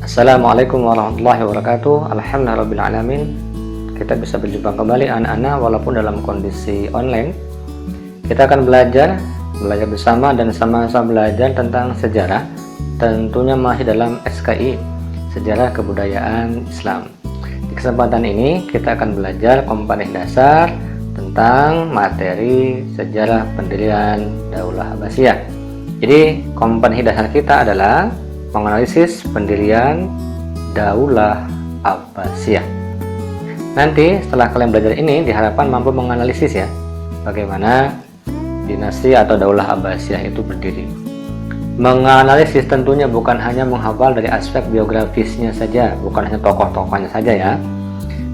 Assalamualaikum warahmatullahi wabarakatuh. Alhamdulillahirrahmanirrahim. Kita bisa berjumpa kembali anak-anak walaupun dalam kondisi online. Kita akan belajar bersama dan sama-sama belajar tentang sejarah. Tentunya masih dalam SKI, Sejarah Kebudayaan Islam. Di kesempatan ini kita akan belajar komponen dasar tentang materi sejarah pendirian Daulah Abbasiyah. Jadi komponen dasar kita adalah menganalisis pendirian Daulah Abbasiyah. Nanti setelah kalian belajar ini diharapkan mampu menganalisis ya, bagaimana dinasti atau Daulah Abbasiyah itu berdiri. Menganalisis tentunya bukan hanya menghafal dari aspek biografisnya saja, bukan hanya tokoh-tokohnya saja ya.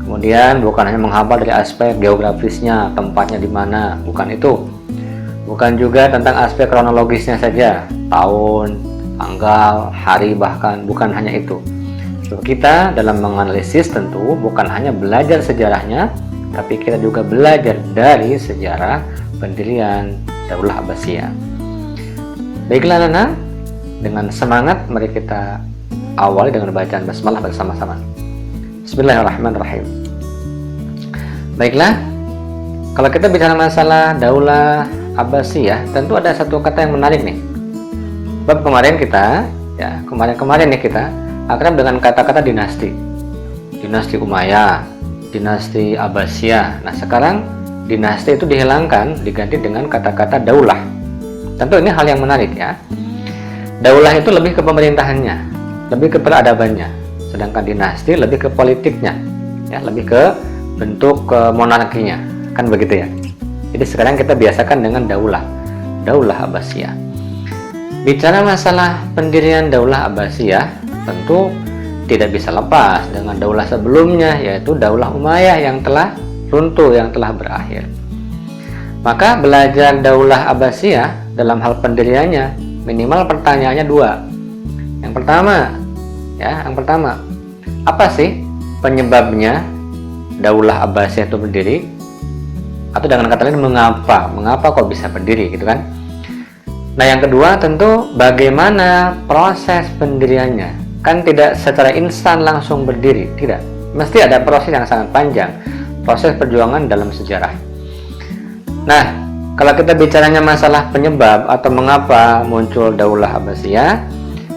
Kemudian bukan hanya menghafal dari aspek geografisnya, tempatnya di mana, bukan itu. Bukan juga tentang aspek kronologisnya saja, tahun, tanggal, hari, bahkan bukan hanya itu. So, kita dalam menganalisis tentu bukan hanya belajar sejarahnya, tapi kita juga belajar dari sejarah pendirian Daulah Abbasiyah. Baiklah anak, dengan semangat mari kita awali dengan bacaan basmalah bersama-sama. Bismillahirrahmanirrahim. Baiklah, kalau kita bicara masalah Daulah Abbasiyah, tentu ada satu kata yang menarik nih. Bab kemarin nih kita akrab dengan kata-kata dinasti Umayyah, dinasti Abbasiyah. Nah sekarang dinasti itu dihilangkan, diganti dengan kata-kata daulah. Tentu ini hal yang menarik ya. Daulah itu lebih ke pemerintahannya, lebih ke peradabannya, sedangkan dinasti lebih ke politiknya ya, lebih ke bentuk monarkinya, kan begitu ya. Jadi sekarang kita biasakan dengan Daulah Abbasiyah. Bicara masalah pendirian Daulah Abbasiyah, tentu tidak bisa lepas dengan daulah sebelumnya, yaitu Daulah Umayyah yang telah runtuh, yang telah berakhir. Maka belajar Daulah Abbasiyah dalam hal pendiriannya, minimal pertanyaannya dua. Yang pertama, apa sih penyebabnya Daulah Abbasiyah itu berdiri? Atau dengan kata lain, mengapa kok bisa berdiri gitu kan? Nah yang kedua tentu bagaimana proses pendiriannya. Kan tidak secara instan langsung berdiri, tidak. Mesti ada proses yang sangat panjang, proses perjuangan dalam sejarah. Nah kalau kita bicaranya masalah penyebab atau mengapa muncul Daulah Abbasiyah,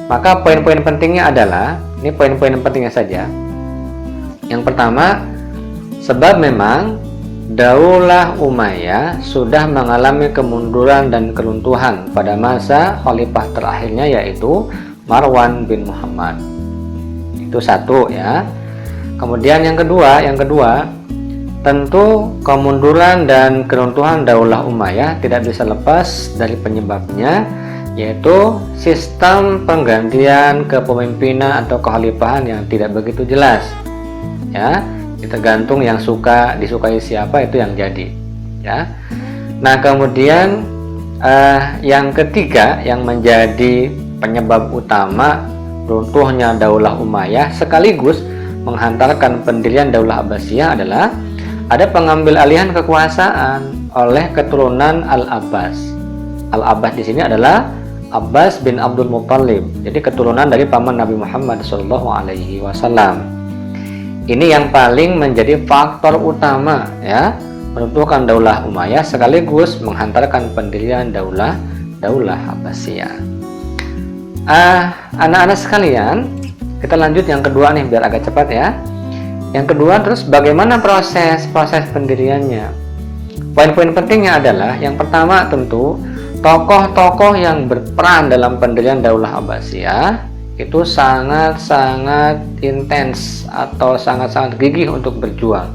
maka poin-poin pentingnya adalah, ini poin-poin pentingnya saja. Yang pertama, sebab memang Daulah Umayyah sudah mengalami kemunduran dan keruntuhan pada masa khalifah terakhirnya, yaitu Marwan bin Muhammad. Itu satu ya. Kemudian yang kedua, tentu kemunduran dan keruntuhan Daulah Umayyah tidak bisa lepas dari penyebabnya, yaitu sistem penggantian kepemimpinan atau kekhalifahan yang tidak begitu jelas ya. Tergantung yang disukai siapa, itu yang jadi ya. Nah kemudian yang ketiga yang menjadi penyebab utama runtuhnya Daulah Umayyah sekaligus menghantarkan pendirian Daulah Abbasiyah adalah ada pengambil alihan kekuasaan oleh keturunan Al-Abbas. Al-Abbas di sini adalah Abbas bin Abdul Muttalib, jadi keturunan dari paman Nabi Muhammad SAW. Ini yang paling menjadi faktor utama ya, meruntuhkan Daulah Umayyah sekaligus menghantarkan pendirian Daulah Abbasiyah. Anak-anak sekalian, kita lanjut yang kedua nih biar agak cepat ya. Yang kedua, terus bagaimana proses pendiriannya? Poin-poin pentingnya adalah yang pertama tentu tokoh-tokoh yang berperan dalam pendirian Daulah Abbasiyah itu sangat-sangat intens atau sangat-sangat gigih untuk berjuang.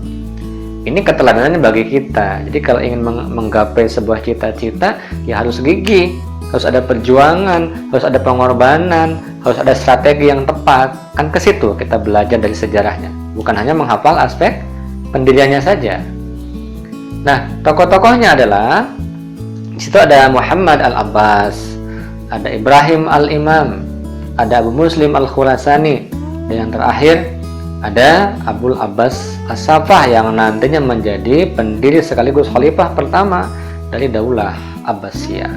Ini keteladanan bagi kita. Jadi kalau ingin menggapai sebuah cita-cita ya harus gigih, harus ada perjuangan, harus ada pengorbanan, harus ada strategi yang tepat. Kan ke situ kita belajar dari sejarahnya, bukan hanya menghafal aspek pendiriannya saja. Nah, tokoh-tokohnya adalah di situ ada Muhammad Al-Abbas, ada Ibrahim Al-Imam, ada Abu Muslim Al-Khurasani, dan yang terakhir ada Abul Abbas As-Saffah yang nantinya menjadi pendiri sekaligus khalifah pertama dari Daulah Abbasiyah.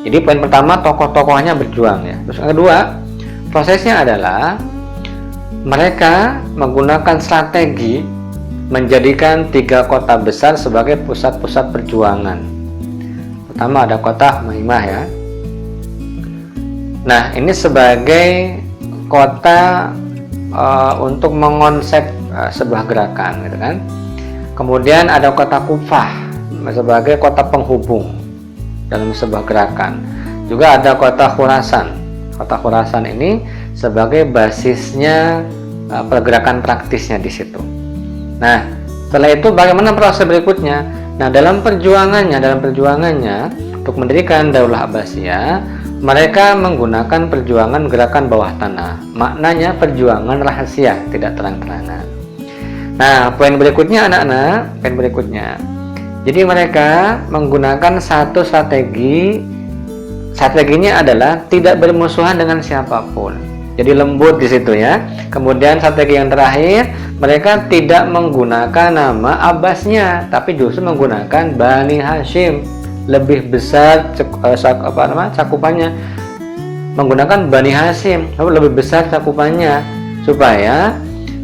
Jadi poin pertama tokoh-tokohnya berjuang ya. Terus yang kedua, Prosesnya adalah mereka menggunakan strategi menjadikan 3 kota besar sebagai pusat-pusat perjuangan. Pertama ada kota Umaymah ya. Nah, ini sebagai kota untuk mengonsep sebuah gerakan gitu kan. Kemudian ada kota Kufah sebagai kota penghubung dalam sebuah gerakan. Juga ada kota Khurasan. Kota Khurasan ini sebagai basisnya pergerakan praktisnya di situ. Nah, setelah itu bagaimana proses berikutnya? Nah, dalam perjuangannya untuk mendirikan Daulah Abbasiyah, mereka menggunakan perjuangan gerakan bawah tanah. Maknanya perjuangan rahasia, tidak terang-terangan. Nah, poin berikutnya anak-anak, poin berikutnya. Jadi mereka menggunakan satu strategi. Strateginya adalah tidak bermusuhan dengan siapapun. Jadi lembut di situ ya. Kemudian strategi yang terakhir, mereka tidak menggunakan nama Abbasnya, tapi justru menggunakan Bani Hashim. Lebih besar cakupannya, menggunakan Bani Hashim, lebih besar cakupannya, supaya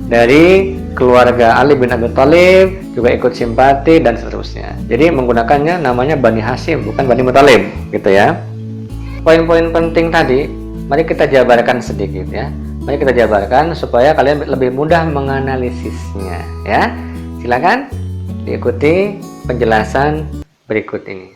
dari keluarga Ali bin Abi Thalib juga ikut simpati dan seterusnya. Jadi menggunakannya namanya Bani Hashim, bukan Bani Muthalib, gitu ya. Poin-poin penting tadi, mari kita jabarkan sedikit ya. Mari kita jabarkan supaya kalian lebih mudah menganalisisnya ya. Silakan diikuti penjelasan berikut ini.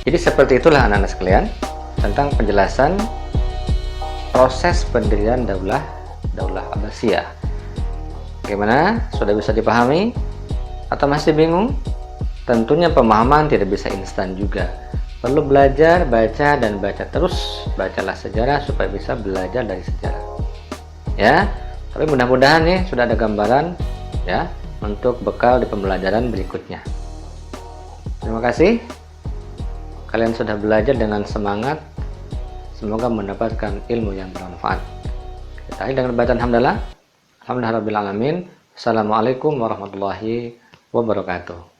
Jadi seperti itulah anak-anak sekalian tentang penjelasan proses pendirian Daulah Abbasiyah. Bagaimana? Sudah bisa dipahami? Atau masih bingung? Tentunya pemahaman tidak bisa instan juga. Perlu belajar, baca, dan baca terus. Bacalah sejarah supaya bisa belajar dari sejarah. Ya, tapi mudah-mudahan nih sudah ada gambaran ya untuk bekal di pembelajaran berikutnya. Terima kasih. Kalian sudah belajar dengan semangat. Semoga mendapatkan ilmu yang bermanfaat. Kita akhiri dengan bacaan hamdalah. Alhamdulillahirabbil alamin. Assalamualaikum warahmatullahi wabarakatuh.